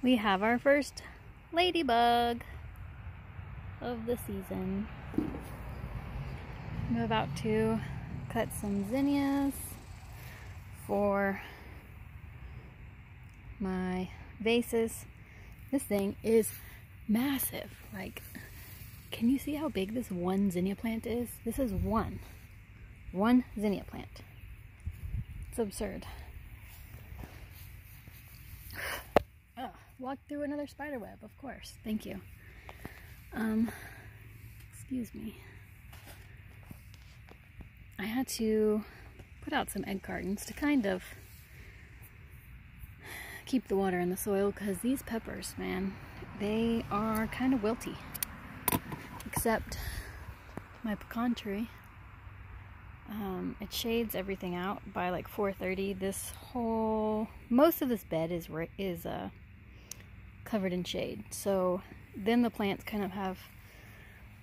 we have our first ladybug of the season. I'm about to cut some zinnias for my vases. This thing is massive. Like, can you see how big this one zinnia plant is? This is one zinnia plant. It's absurd. Walk through another spider web, of course. Thank you. Excuse me. I had to put out some egg cartons to kind of keep the water in the soil, because these peppers, man, they are kind of wilty. Except my pecan tree. It shades everything out by like 4:30. Most of this bed is covered in shade. So then the plants kind of have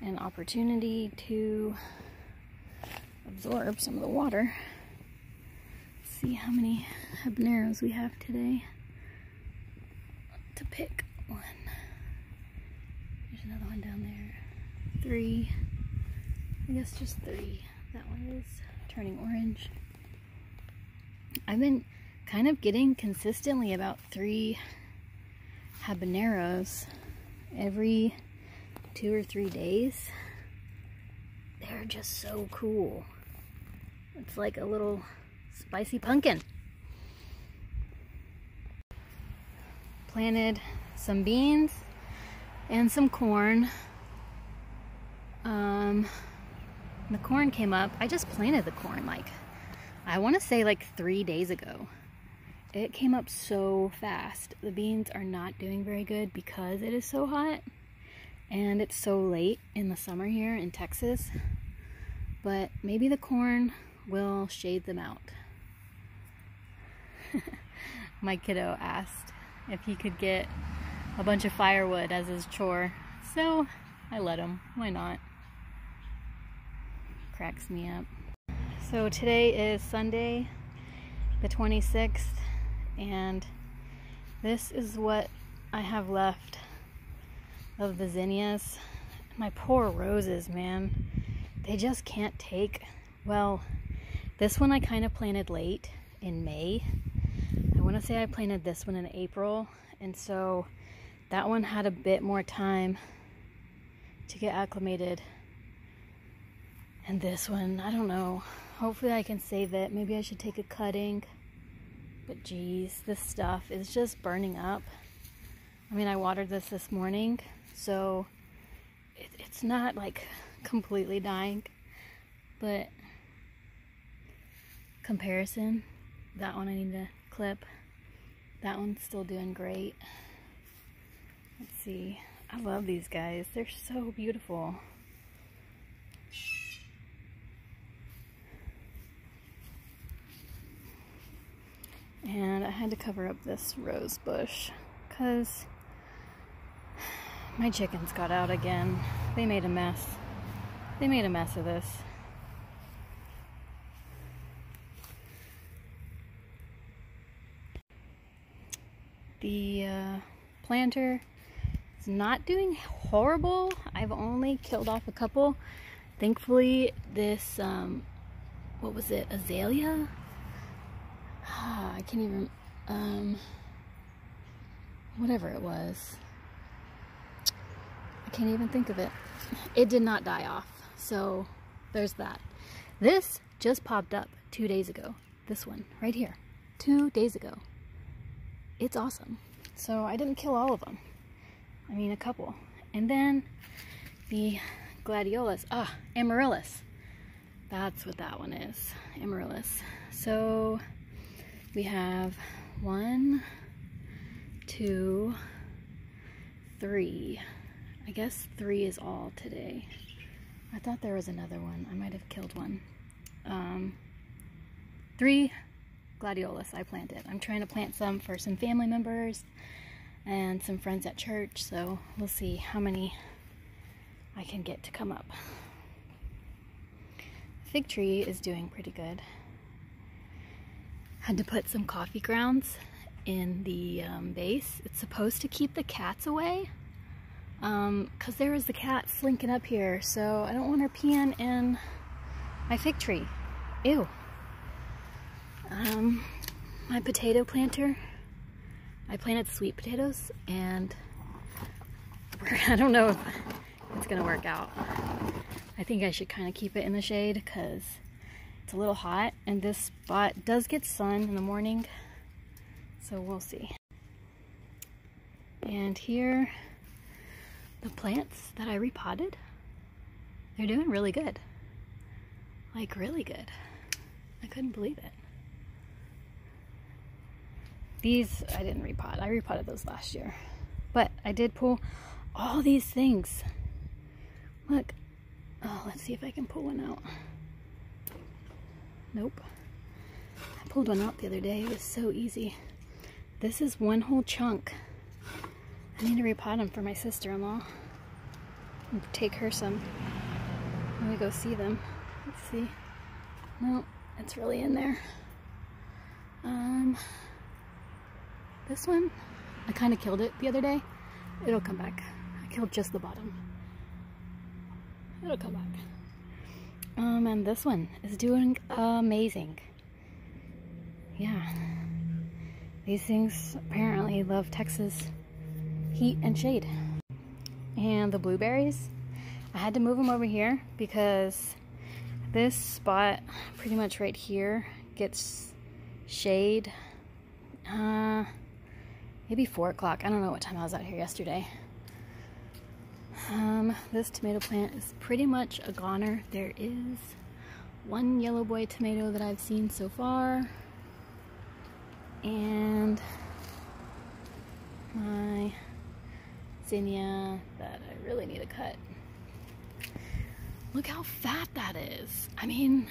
an opportunity to absorb some of the water. Let's see how many habaneros we have today. To pick one. There's another one down there. 3. I guess just 3. That one is turning orange. I've been kind of getting consistently about 3 habaneros every 2 or 3 days. They're just so cool. It's like a little spicy pumpkin. Planted some beans and some corn. The corn came up. I just planted the corn like, I want to say like 3 days ago. It came up so fast. The beans are not doing very good because it is so hot and it's so late in the summer here in Texas. But maybe the corn will shade them out. My kiddo asked if he could get a bunch of firewood as his chore, so I let him. Why not? Cracks me up. So today is Sunday the 26th, and this is what I have left of the zinnias. My poor roses, man. They just can't take, well, this one I kind of planted late in May. I want to say I planted this one in April, and so that one had a bit more time to get acclimated. And this one, I don't know. Hopefully I can save it. Maybe I should take a cutting. But geez, this stuff is just burning up. I mean, I watered this morning, so it's not like completely dying. But comparison, that one I need to clip. That one's still doing great. Let's see. I love these guys. They're so beautiful. And I had to cover up this rose bush because my chickens got out again. They made a mess. They made a mess of this. The planter is not doing horrible. I've only killed off a couple. Thankfully, this, what was it, azalea? I can't even, whatever it was. I can't even think of it. It did not die off, so there's that. This just popped up 2 days ago. This one, right here. 2 days ago. It's awesome. So I didn't kill all of them. I mean, a couple. And then the gladiolus. Amaryllis. That's what that one is. Amaryllis. So we have 1, 2, 3. I guess 3 is all today. I thought there was another one. I might have killed one. 3 gladiolus I planted. I'm trying to plant some for some family members and some friends at church, so we'll see how many I can get to come up. The fig tree is doing pretty good. Had to put some coffee grounds in the base. It's supposed to keep the cats away, because there was the cat slinking up here, so I don't want her peeing in my fig tree. Ew. My potato planter, I planted sweet potatoes, and I don't know if it's gonna work out. I think I should kind of keep it in the shade because it's a little hot, and this spot does get sun in the morning, so we'll see. And here, the plants that I repotted, they're doing really good. Like really good. I couldn't believe it. These I didn't repot. I repotted those last year. But I did pull all these things. Look. Oh, let's see if I can pull one out. Nope. I pulled one out the other day. It was so easy. This is one whole chunk. I need to repot them for my sister-in-law. Take her some. Let me go see them. Let's see. No, it's really in there. This one, I kind of killed it the other day. It'll come back. I killed just the bottom. It'll come back. And this one is doing amazing. Yeah. These things apparently love Texas heat and shade. And the blueberries, I had to move them over here because this spot, pretty much right here, gets shade. Maybe 4 o'clock. I don't know what time I was out here yesterday. This tomato plant is pretty much a goner. There is one yellow boy tomato that I've seen so far, and my zinnia that I really need to cut. Look how fat that is. I mean,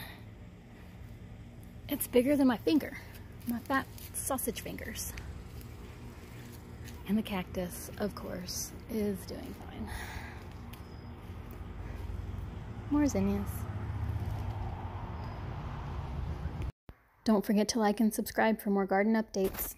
it's bigger than my finger, my fat sausage fingers. And the cactus, of course, is doing fine. More zinnias. Don't forget to like and subscribe for more garden updates.